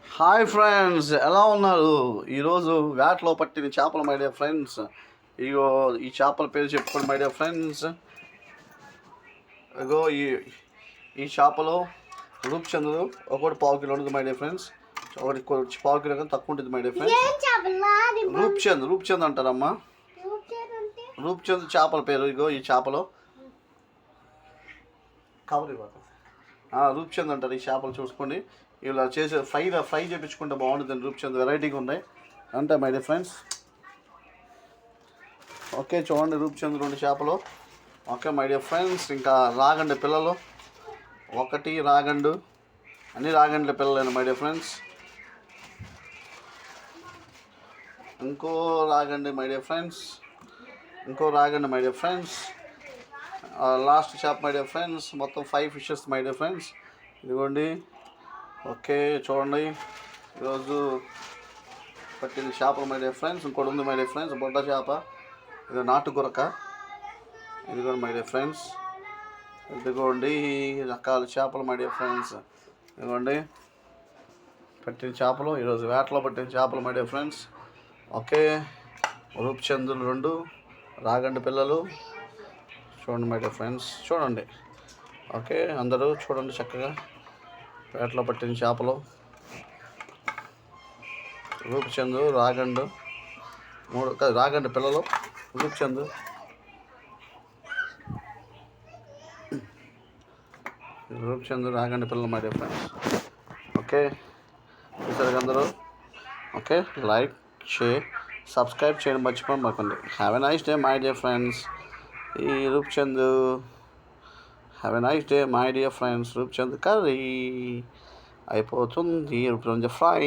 Hi friends, ఎలా ఉన్నారు? ఈరోజు వేటలో పట్టిన చేపలు మై డియర్ ఫ్రెండ్స్. ఇగో ఈ చేపల పేరు చెప్పుకోండి మై డియర్ ఫ్రెండ్స్. ఇగో ఈ చేపలు రూప్చంద్రుడు ఒకటి పావు కిలో ఉంటుంది మై డియర్ ఫ్రెండ్స్. ఒకటి పావు కిలో కానీ తక్కువ ఉంటుంది మై డియర్ ఫ్రెండ్స్. రూప్చంద్ అంటారమ్మా. రూప్చంద్ చేపల పేరు. ఇగో ఈ చేపలు కవర్ రూప్చంద్ అంటారు. ఈ చేపలు చూసుకోండి. ఇలా చేసే ఫ్రై చేయించుకుంటే బాగుంటుంది. రూప్చంద్ వెరైటీగా ఉన్నాయి అంటే మై డియర్ ఫ్రెండ్స్. ఓకే చూడండి, రూప్చంద్ 2 చేపలు. Okay my dear friends. ఇంకా రాగండి పిల్లలు, ఒకటి రాగండు, అన్ని రాగండ్ల పిల్లలేను మై డియర్ ఫ్రెండ్స్. ఇంకో రాగండి మై డియర్ ఫ్రెండ్స్. లాస్ట్ చేప మై డియర్ ఫ్రెండ్స్. మొత్తం 5 ఫిషెస్ మై డియర్ ఫ్రెండ్స్. ఇదిగోండి. ఓకే చూడండి, ఈరోజు పట్టిన చేపలు మై డియర్ ఫ్రెండ్స్. ఇంకోటి ఉంది మై డియర్ ఫ్రెండ్స్, బొడ్డ చేప. ఇది నాటు గురక. ఇదిగోండి మై డియర్ ఫ్రెండ్స్. ఇదిగోండి రకాల చేపలు మై డియర్ ఫ్రెండ్స్. ఇదిగోండి పట్టిన చేపలు, ఈరోజు వేటలో పట్టిన చేపలు మై డియర్ ఫ్రెండ్స్. ఓకే రూప్చందులు 2 రాగండి పిల్లలు. చూడండి మై డియర్ ఫ్రెండ్స్, చూడండి. ఓకే అందరూ చూడండి చక్కగా వేటలో పట్టిన చేపలు. రూప్చందు, రాగండు, 3 రాగండి పిల్లలు, రూప్చందు. రాగండి పిల్లలు మై డియర్ ఫ్రెండ్స్. ఓకే చూసారు అందరూ. ఓకే లైక్, షేర్, సబ్స్క్రైబ్ చేయడం మర్చిపోకండి. Have a nice day my dear friends. ఈ Rupchand have a nice day my dear friends. Rupchand curry అయిపోతుంది. రూప్చంద్ ఫ్రై.